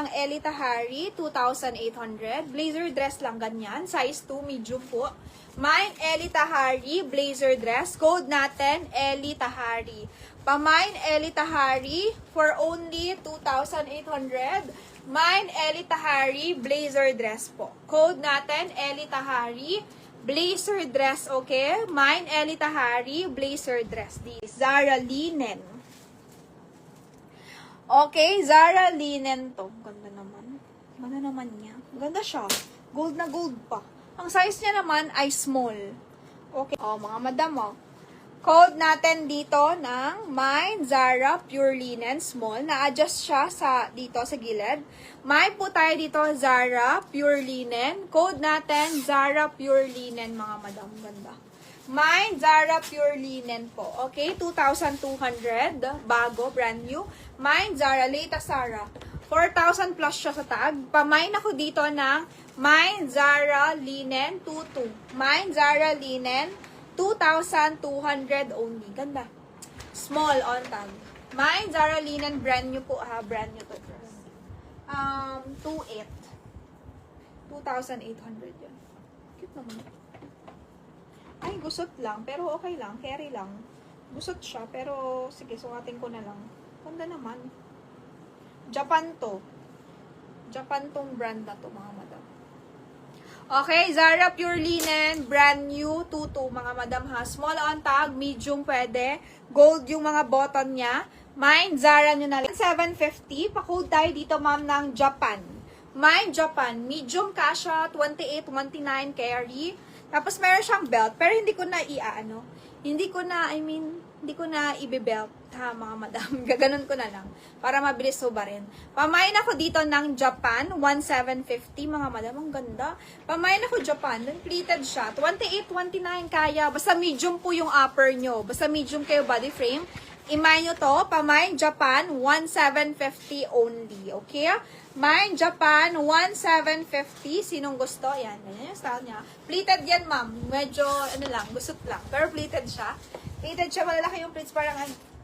ng Ellie Tahari, 2,800. Blazer dress lang ganyan. Size 2, medium po. Mine Ellie Tahari, blazer dress. Code natin, Ellie Tahari. Pamine Ellie Tahari for only 2,800. Mine Ellie Tahari, blazer dress po. Code natin, Ellie Tahari, blazer dress, okay? Mine Ellie Tahari, blazer dress. This Zara linen. Okay, Zara linen to. Ganda naman. Ganda naman niya. Ganda siya. Gold na gold pa. Ang size niya naman ay small. Okay. Oh, mga madam, oh. Code natin dito ng Mine Zara Pure Linen Small. Na-adjust siya dito sa gilid. May po tayo dito Zara Pure Linen. Code natin Zara Pure Linen, mga madam. Ganda. Mine Zara Pure Linen po. Okay, 2,200. Bago, brand new. Mine Zara, latest Zara. 4,000 plus siya sa tag. Pamine ako dito ng Mine Zara Linen 22. Mine Zara Linen 2,200 only. Ganda. Small on tag. Mine Zara Linen, brand new po ha. Brand new to dress. 2,800 yun. Cute naman. Ay, gusot lang. Pero okay lang. Carry lang. Gusot siya. Pero, sige, sukatin ko na lang. Ganda naman. Japan to. Japan tong brand na to, mga madam. Okay, Zara Pure Linen. Brand new. 22, mga madam ha. Small on tag. Medium pwede. Gold yung mga button niya. Mine, Zara nyo na lang. 750. Pa-code tayo dito, ma'am, ng Japan. Mine, Japan. Medium kasha. 28, 29 carry. Tapos meron siyang belt, pero hindi ko na hindi ko na ibe-belt, ha, mga madam. Gaganon ko na lang, para mabilis subarin. Pamain ako dito ng Japan, 1,750, mga madam. Ang ganda. Pamain ako Japan, then pleated siya. 28, 29, kaya. Basta medium po yung upper nyo. Basta medium kayo body frame. Imay nyo to, pamain Japan, 1,750 only. Okay? Mine Japan, 1,750. Sinong gusto? Yan. Ganyan yung style niya. Pleated yan, ma'am. Medyo, gusot lang. Pero pleated siya. Pleated siya. Malalaki yung pleats. Parang,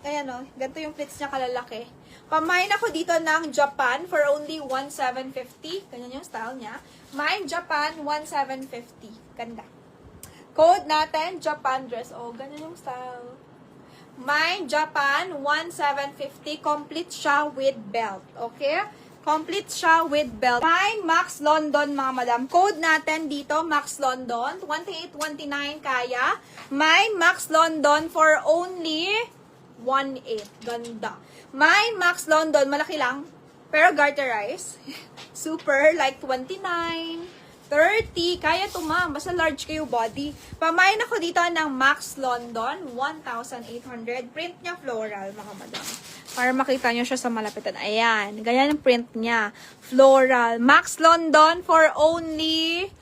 ayan o. Ganito yung pleats niya kalalaki. Pamain ako dito ng Japan for only 1,750. Ganyan yung style niya. Mine Japan, 1,750. Ganda. Code natin, Japan dress. Oh, ganyan yung style. Mine Japan, 1,750. Complete siya with belt. Okay? Complete siya with belt. Mine Max London, mga madam. Code natin dito, Max London. 2829 kaya. Mine Max London for only 1,800. Ganda. Mine Max London, malaki lang. Pero garterize. Super, like 29, 30. Kaya to, ma'am. Basta large kayo body. Pamain ako dito ng Max London, 1,800. Print niya floral, mga madam. Para makita nyo siya sa malapitan. Ayan. Ganyan ang print niya. Floral. Max London for only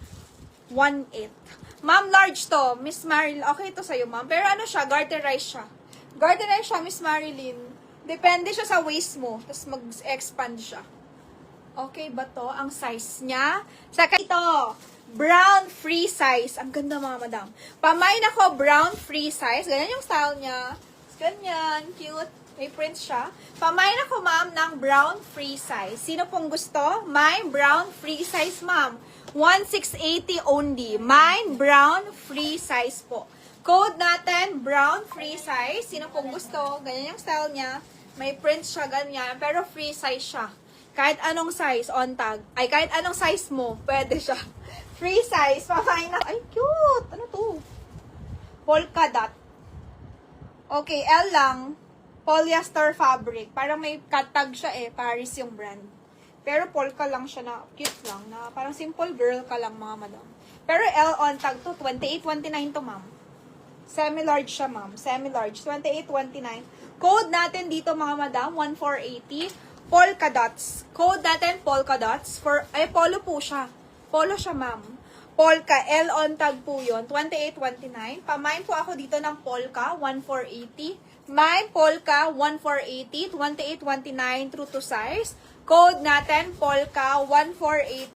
1,800. Ma'am, large to. Miss Marilyn. Okay to sa'yo, ma'am. Pero ano siya? Garterize siya. Garterize siya, Miss Marilyn. Depende siya sa waist mo. Tapos mag-expand siya. Okay ba to? Ang size niya. Saka ito. Brown free size. Ang ganda, mga madam. Pamain ako brown free size. Ganyan yung style niya. Ganyan. Cute. May print siya. Pamain ako, ma'am, ng brown free size. Sino pong gusto? Mine brown free size, ma'am. 1,680 only. Mine brown free size po. Code natin, brown free size. Sino pong gusto? Ganyan yung style niya. May print siya, ganyan. Pero free size siya. Kahit anong size, on tag. Ay, kahit anong size mo, pwede siya. Free size. Pamain na. Ay, cute. Ano to? Polka dot. Okay, L lang. Polyester fabric. Parang may tag siya eh. Paris yung brand. Pero polka lang siya na cute lang. Na parang simple girl ka lang, mga madam. Pero L on tag to. 2829 to, ma'am. Semi-large siya, ma'am. Semi-large. 2829. Code natin dito, mga madam. 1,480. Polka dots. Code natin, polka dots. Ay, polo po siya. Polo siya, ma'am. Polka. L on tag po yun. 2829. Pamain po ako dito ng polka. 1,480. Mine polka 1,480, 2829 true to size. Code natin polka 1,480.